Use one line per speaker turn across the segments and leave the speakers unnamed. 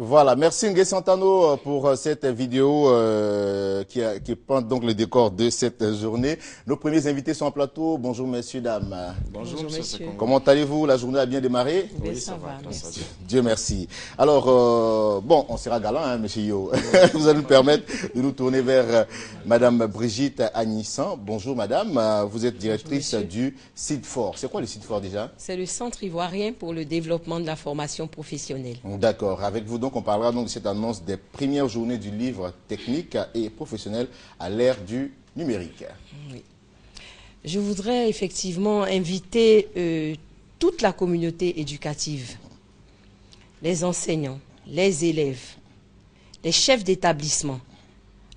Voilà, merci Ngué Santano pour cette vidéo qui peint donc le décor de cette journée. Nos premiers invités sont en plateau. Bonjour messieurs, dames.
Bonjour monsieur.
Comment allez-vous? La journée a bien démarré?
Oui, ça va, merci.
Dieu merci. Alors, bon, on sera galant, hein, monsieur Yo. Vous allez nous permettre de nous tourner vers madame Brigitte Agnissan. Bonjour madame, vous êtes directrice du CIDFOR. C'est quoi le CIDFOR déjà?
C'est le Centre ivoirien pour le développement de la formation professionnelle.
D'accord. Avec vous, donc, on parlera donc de cette annonce des premières journées du livre technique et professionnel à l'ère du numérique.
Oui. Je voudrais effectivement inviter toute la communauté éducative, les enseignants, les élèves, les chefs d'établissement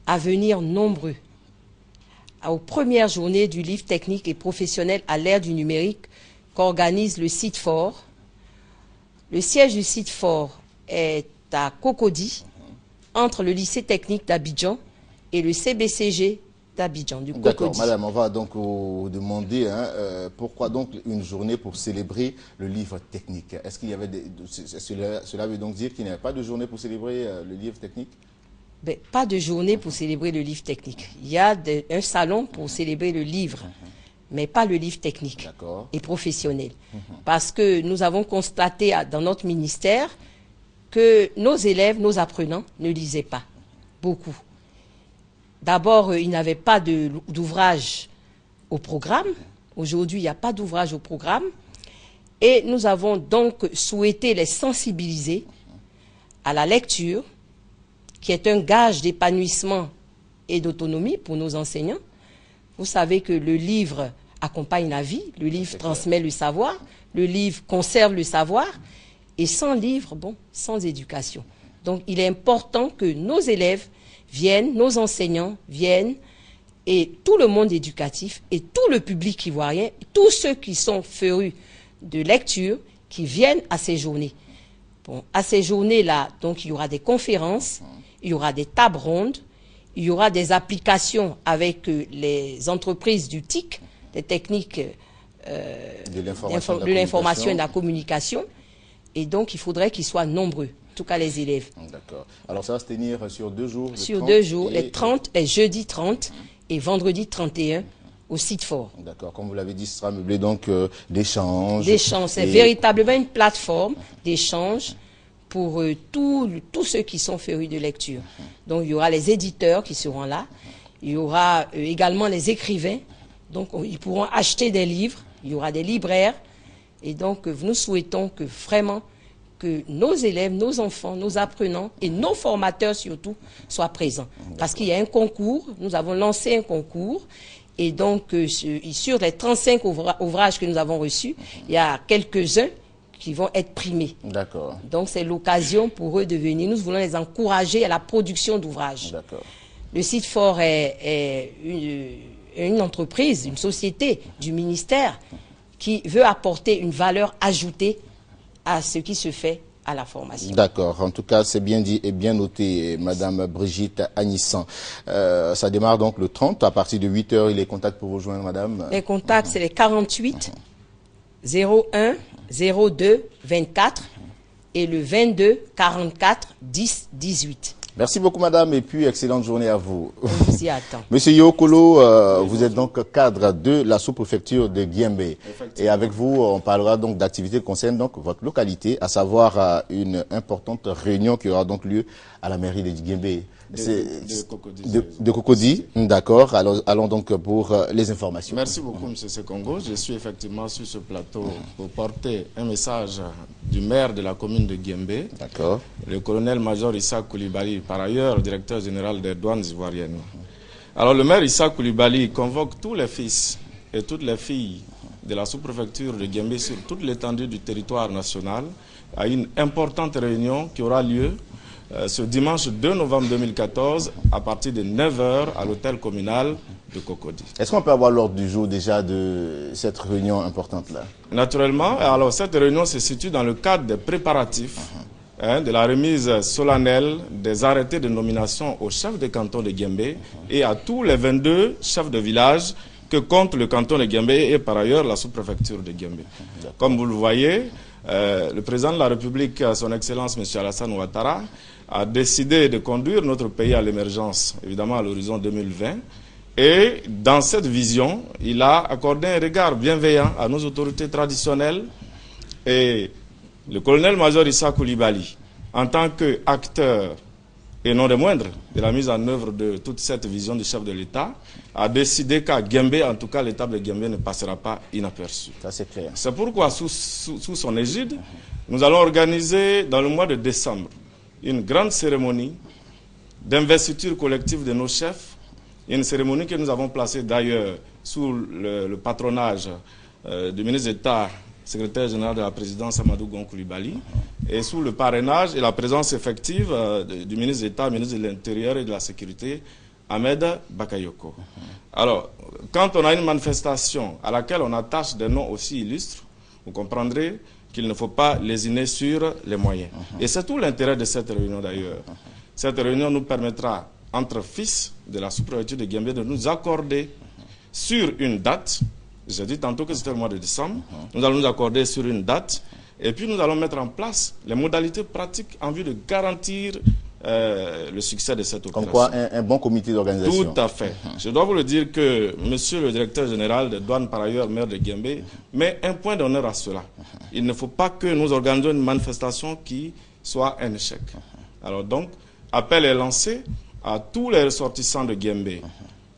à venir nombreux aux premières journées du livre technique et professionnel à l'ère du numérique qu'organise le CIDFOR. Le siège du CIDFOR est à Cocody, entre le lycée technique d'Abidjan et le CBCG d'Abidjan, du Cocody.
D'accord, madame, on va donc vous demander pourquoi donc une journée pour célébrer le livre technique. Est-ce qu'il y avait cela veut donc dire qu'il n'y avait pas de journée pour célébrer le livre technique?
Ben, pas de journée pour célébrer le livre technique. Il y a un salon pour célébrer le livre, mais pas le livre technique et professionnel. Parce que nous avons constaté dans notre ministère que nos élèves, nos apprenants ne lisaient pas beaucoup. D'abord, ils n'avaient pas d'ouvrage au programme. Aujourd'hui, il n'y a pas d'ouvrage au programme. Et nous avons donc souhaité les sensibiliser à la lecture, qui est un gage d'épanouissement et d'autonomie pour nos enseignants. Vous savez que le livre accompagne la vie, le livre transmet le savoir, le livre conserve le savoir, et sans livre, bon, sans éducation. Donc, il est important que nos élèves viennent, nos enseignants viennent, et tout le monde éducatif, et tout le public ivoirien, tous ceux qui sont férus de lecture, qui viennent à ces journées. Bon, à ces journées-là, donc, il y aura des conférences, il y aura des tables rondes, il y aura des applications avec les entreprises du TIC, des techniques de l'information et de la communication. Et donc, il faudrait qu'ils soient nombreux, en tout cas les élèves.
D'accord. Alors, ça va se tenir sur 2 jours?
Sur 2 jours, les jeudi 30 et vendredi 31 au CIDFOR.
D'accord. Comme vous l'avez dit, ce sera meublé donc d'échanges.
D'échanges. C'est véritablement une plateforme d'échange pour tous ceux qui sont férus de lecture. Donc, il y aura les éditeurs qui seront là. Il y aura également les écrivains. Donc, ils pourront acheter des livres. Il y aura des libraires. Et donc, nous souhaitons que vraiment que nos élèves, nos enfants, nos apprenants et nos formateurs surtout soient présents. Parce qu'il y a un concours, nous avons lancé un concours. Et donc, sur les 35 ouvrages que nous avons reçus, il y a quelques-uns qui vont être primés.
D'accord.
Donc, c'est l'occasion pour eux de venir. Nous voulons les encourager à la production d'ouvrages.
D'accord.
Le CIDFOR est une entreprise, une société du ministère qui veut apporter une valeur ajoutée à ce qui se fait à la formation.
D'accord. En tout cas, c'est bien dit et bien noté, madame Brigitte Agnissan. Ça démarre donc le 30. À partir de 8 h, il est contact pour vous joindre, madame?
Les contacts, c'est les 48 01 02 24 et le 22 44 10 18.
Merci beaucoup, madame, et puis excellente journée à vous.
On vous y attend.
Monsieur Yokolo, vous êtes donc cadre de la sous-préfecture de Guimbé. Et avec vous, on parlera donc d'activités qui concernent donc votre localité, à savoir une importante réunion qui aura donc lieu à la mairie de Guimbé. De Cocody. D'accord. Alors, allons donc pour les informations.
Merci beaucoup, M. Sekongo. Je suis effectivement sur ce plateau pour porter un message du maire de la commune de Guimbé, le colonel-major Issa Koulibaly, par ailleurs directeur général des douanes ivoiriennes. Alors, le maire Issa Koulibaly convoque tous les fils et toutes les filles de la sous-préfecture de Guimbé sur toute l'étendue du territoire national à une importante réunion qui aura lieu ce dimanche 2 novembre 2014 à partir de 9 h à l'hôtel communal de Cocody.
Est-ce qu'on peut avoir l'ordre du jour déjà de cette réunion importante-là?
Naturellement. Alors cette réunion se situe dans le cadre des préparatifs de la remise solennelle des arrêtés de nomination aux chefs de canton de Guimbé et à tous les 22 chefs de village que compte le canton de Guembé et par ailleurs la sous-préfecture de Guembé. Comme vous le voyez, le président de la République, son Excellence M. Alassane Ouattara, a décidé de conduire notre pays à l'émergence, évidemment à l'horizon 2020. Et dans cette vision, il a accordé un regard bienveillant à nos autorités traditionnelles. Et le colonel-major Issa Coulibaly, en tant qu'acteur et non des moindres de la mise en œuvre de toute cette vision du chef de l'État, a décidé qu'à Guembé, en tout cas l'étape de Guembé ne passera pas inaperçue.
Ça c'est clair.
C'est pourquoi sous son égide, nous allons organiser dans le mois de décembre une grande cérémonie d'investiture collective de nos chefs, une cérémonie que nous avons placée d'ailleurs sous le patronage du ministre d'État, secrétaire général de la présidence Amadou Gon Coulibaly, et sous le parrainage et la présence effective du ministre d'État, ministre de l'Intérieur et de la Sécurité, Ahmed Bakayoko. Alors, quand on a une manifestation à laquelle on attache des noms aussi illustres, vous comprendrez qu'il ne faut pas lésiner sur les moyens. Et c'est tout l'intérêt de cette réunion d'ailleurs. Cette réunion nous permettra, entre fils de la sous-préfecture de Guembé, de nous accorder sur une date. J'ai dit tantôt que c'était le mois de décembre. Nous allons nous accorder sur une date et puis nous allons mettre en place les modalités pratiques en vue de garantir le succès de cette opération.
Comme quoi, un bon comité d'organisation.
Tout à fait. Je dois vous le dire que monsieur le directeur général des douanes, par ailleurs maire de Guembé, met un point d'honneur à cela. Il ne faut pas que nous organisions une manifestation qui soit un échec. Alors donc, appel est lancé à tous les ressortissants de Guembé.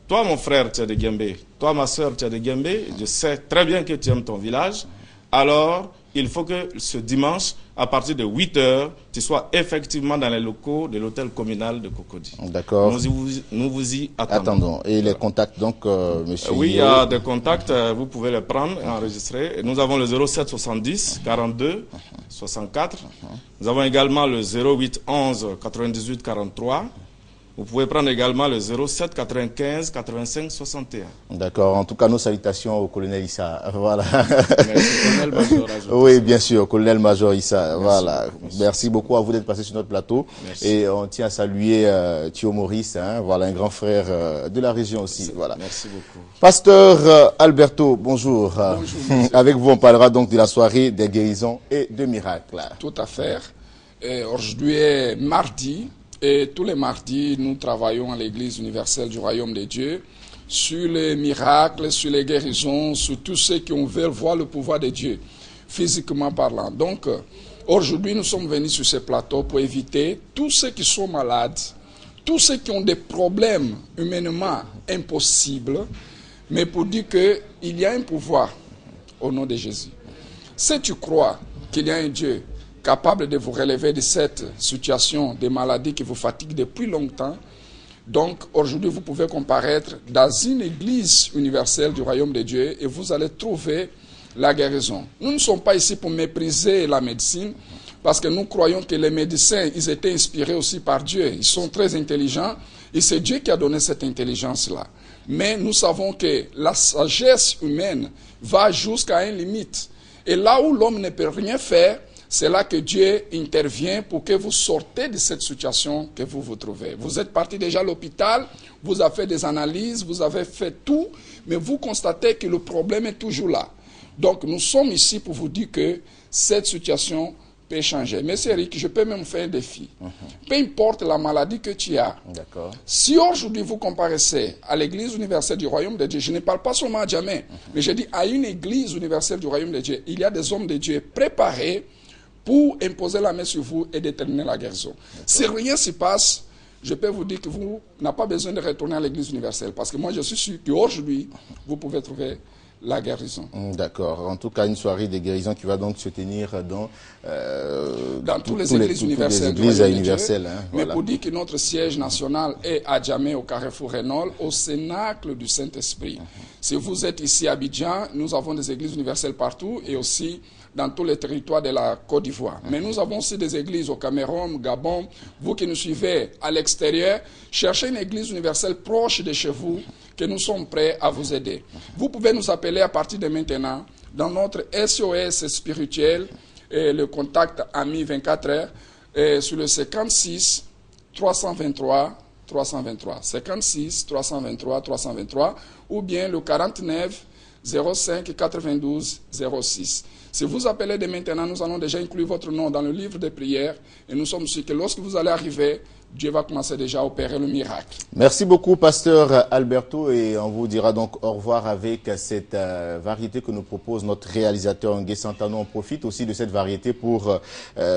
Toi, mon frère, tu es de Guembé. Toi, ma soeur, tu es de Guembé. Je sais très bien que tu aimes ton village. Alors, il faut que ce dimanche, à partir de 8 h, tu sois effectivement dans les locaux de l'hôtel communal de Cocody.
D'accord.
Nous vous y attendons.
Et les contacts, donc, monsieur
Oui, il y a des contacts, vous pouvez les prendre et enregistrer. Et nous avons le 07 70 42 64. Nous avons également le 08 11 98 43. Vous pouvez prendre également le 07 95 85 61.
D'accord. En tout cas, nos salutations au colonel Issa. Voilà.
Merci, colonel-major.
Oui, bien sûr, colonel-major Issa. Voilà. Merci beaucoup à vous d'être passé sur notre plateau.
Merci.
Et on tient à saluer Thio Maurice, hein, voilà, un grand frère de la région aussi. Voilà.
Merci beaucoup.
Pasteur Alberto, bonjour.
Bonjour.
Avec vous, on parlera donc de la soirée des guérisons et de miracles.
Tout à fait. Aujourd'hui est mardi. Et tous les mardis, nous travaillons à l'Église universelle du Royaume de Dieu sur les miracles, sur les guérisons, sur tous ceux qui veulent voir le pouvoir de Dieu, physiquement parlant. Donc, aujourd'hui, nous sommes venus sur ce plateau pour éviter tous ceux qui sont malades, tous ceux qui ont des problèmes humainement impossibles, mais pour dire qu'il y a un pouvoir au nom de Jésus. Si tu crois qu'il y a un Dieu capable de vous relever de cette situation de maladie qui vous fatigue depuis longtemps. Donc, aujourd'hui, vous pouvez comparaître dans une église universelle du Royaume de Dieu et vous allez trouver la guérison. Nous ne sommes pas ici pour mépriser la médecine, parce que nous croyons que les médecins, ils étaient inspirés aussi par Dieu. Ils sont très intelligents et c'est Dieu qui a donné cette intelligence-là. Mais nous savons que la sagesse humaine va jusqu'à une limite. Et là où l'homme ne peut rien faire, c'est là que Dieu intervient pour que vous sortez de cette situation que vous vous trouvez. Vous êtes parti déjà à l'hôpital, vous avez fait des analyses, vous avez fait tout, mais vous constatez que le problème est toujours là. Donc nous sommes ici pour vous dire que cette situation peut changer. Monsieur Eric, je peux même faire un défi. Peu importe la maladie que tu as. Si aujourd'hui vous comparaissez à l'église universelle du Royaume de Dieu, je ne parle pas seulement à Djamé, mais je dis à une église universelle du Royaume de Dieu, il y a des hommes de Dieu préparés pour imposer la main sur vous et déterminer la guérison. Si rien ne se passe, je peux vous dire que vous n'avez pas besoin de retourner à l'église universelle. Parce que moi, je suis sûr qu'aujourd'hui, vous pouvez trouver la guérison.
D'accord. En tout cas, une soirée de guérison qui va donc se tenir dans
toutes les églises universelles.
Hein,
mais pour dire que notre siège national est à Djamé, au Carrefour Renault, au Cénacle du Saint-Esprit. Si vous êtes ici à Abidjan, nous avons des églises universelles partout et aussi dans tous les territoires de la Côte d'Ivoire. Mais nous avons aussi des églises au Cameroun, Gabon. Vous qui nous suivez à l'extérieur, cherchez une église universelle proche de chez vous, que nous sommes prêts à vous aider. Vous pouvez nous appeler à partir de maintenant dans notre SOS spirituel, le contact ami 24 heures, sur le 56 323 323. 56 323 323 ou bien le 49 05 92 06. Si vous appelez dès maintenant, nous allons déjà inclure votre nom dans le livre des prières et nous sommes sûrs que lorsque vous allez arriver, Dieu va commencer déjà à opérer le miracle.
Merci beaucoup, pasteur Alberto, et on vous dira donc au revoir avec cette variété que nous propose notre réalisateur Ngué Santano. On profite aussi de cette variété pour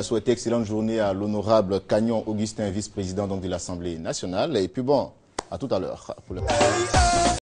souhaiter excellente journée à l'honorable Cagnon Augustin, vice-président donc de l'Assemblée nationale. Et puis bon, à tout à l'heure.